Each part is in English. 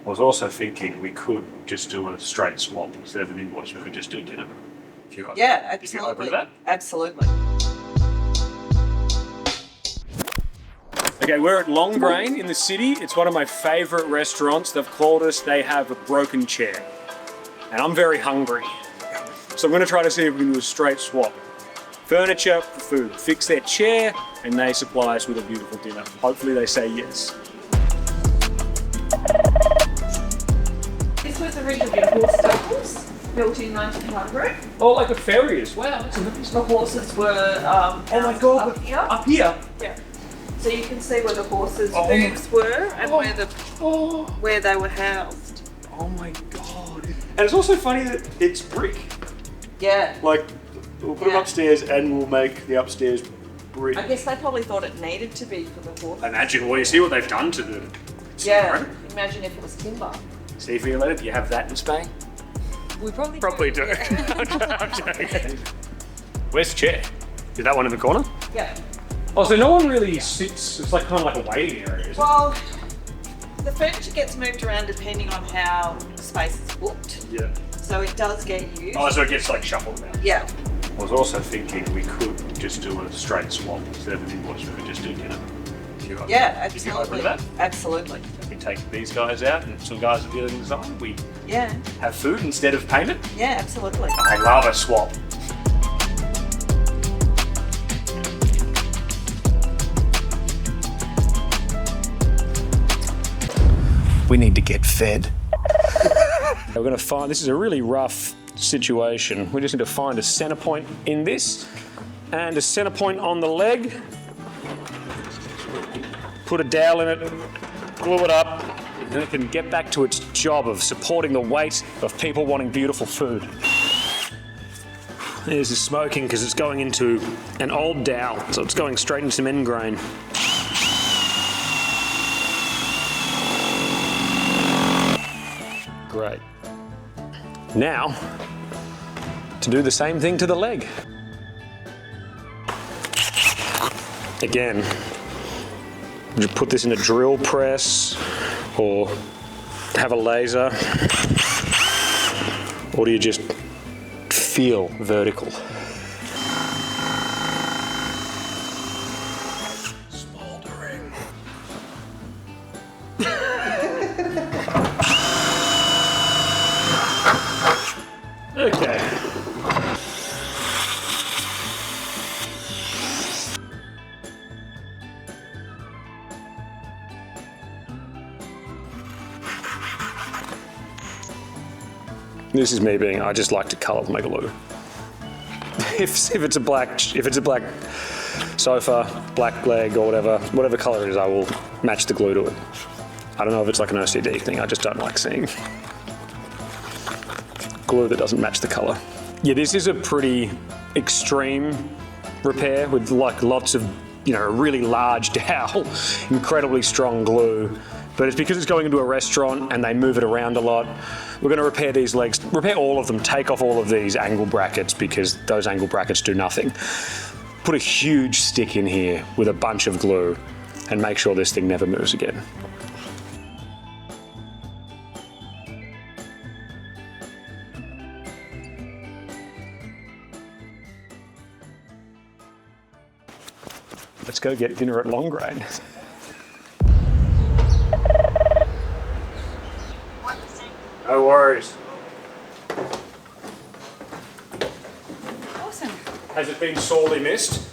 I was also thinking we could just do a straight swap instead of an invoice. We could just do dinner. Yeah, absolutely. If you're open to that? Absolutely. Okay, we're at Longrain in the city. It's one of my favourite restaurants. They've called us, they have a broken chair. And I'm very hungry. So I'm going to try to see if we can do a straight swap. Furniture for food. Fix their chair and they supply us with a beautiful dinner. Hopefully they say yes. This was originally horse stables, built in 1900. Oh, like a farriers. Wow, that's nice. The horses were Oh my God, up here. Up here? Yeah. So you can see where the horses' Oh. hooves were and Oh. where they were housed. Oh my God. And it's also funny that it's brick. Yeah. Like, we'll put them upstairs and we'll make the upstairs brick. I guess they probably thought it needed to be for the horses. Imagine, well, you see what they've done to the... Yeah. Imagine if it was timber. See if you let it. Do you have that in Spain? We probably Do. Yeah. I'm joking. Where's the chair? Is that one in the corner? Yeah. Oh, so no one really sits. It's like kind of like a waiting area, isn't it? Well, the furniture gets moved around depending on how the space is booked. Yeah. So it does get used. Oh, so it gets like shuffled around. Yeah. I was also thinking we could just do a straight swap instead of an invoice. We could just do dinner. Yeah, If you're open absolutely. to that? Absolutely. We take these guys out and some guys are dealing design. We Yeah. have food instead of payment. Yeah, absolutely. I love a swap. We need to get fed. We're going to find, this is a really rough situation. We just need to find a center point in this and a center point on the leg. Put a dowel in it, glue it up, and it can get back to its job of supporting the weight of people wanting beautiful food. This is smoking because it's going into an old dowel, so it's going straight into some end grain. Great. Now, to do the same thing to the leg. Again, you put this in a drill press or have a laser, or do you just feel vertical? Smoldering. Okay. This is me being, I just like to colour my glue. If it's a black sofa, black leg or whatever colour it is, I will match the glue to it. I don't know if it's like an OCD thing, I just don't like seeing glue that doesn't match the colour. Yeah, this is a pretty extreme repair with like lots of, a really large dowel, incredibly strong glue. But it's because it's going into a restaurant and they move it around a lot. We're going to repair these legs, repair all of them, take off all of these angle brackets because those angle brackets do nothing. Put a huge stick in here with a bunch of glue and make sure this thing never moves again. Let's go get dinner at Longrain. No worries. Awesome. Has it been sorely missed?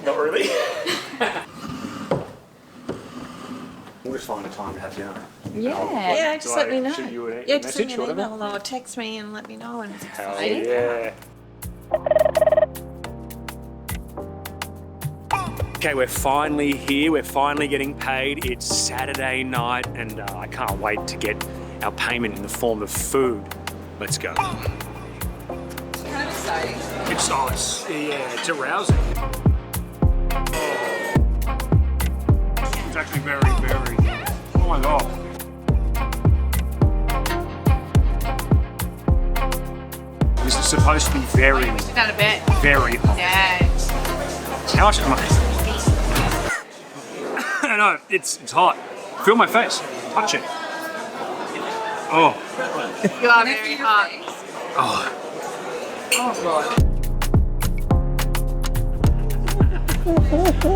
Not really. We'll just find a time to have dinner. Yeah, just let me know. Shoot you a Yeah, just send message me or an whatever? email or text me and let me know. And Hell yeah. Okay, we're finally here. We're finally getting paid. It's Saturday night and I can't wait to get our payment in the form of food. Let's go. It's kind of exciting. It's arousing. It's actually very, oh my God. This is supposed to be very, Not a bit. very hot. Yeah. How much am I? No, it's hot. Feel my face. Touch it. Oh. You are very hot. Oh. Oh god.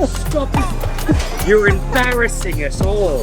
Stop it. You're embarrassing us all.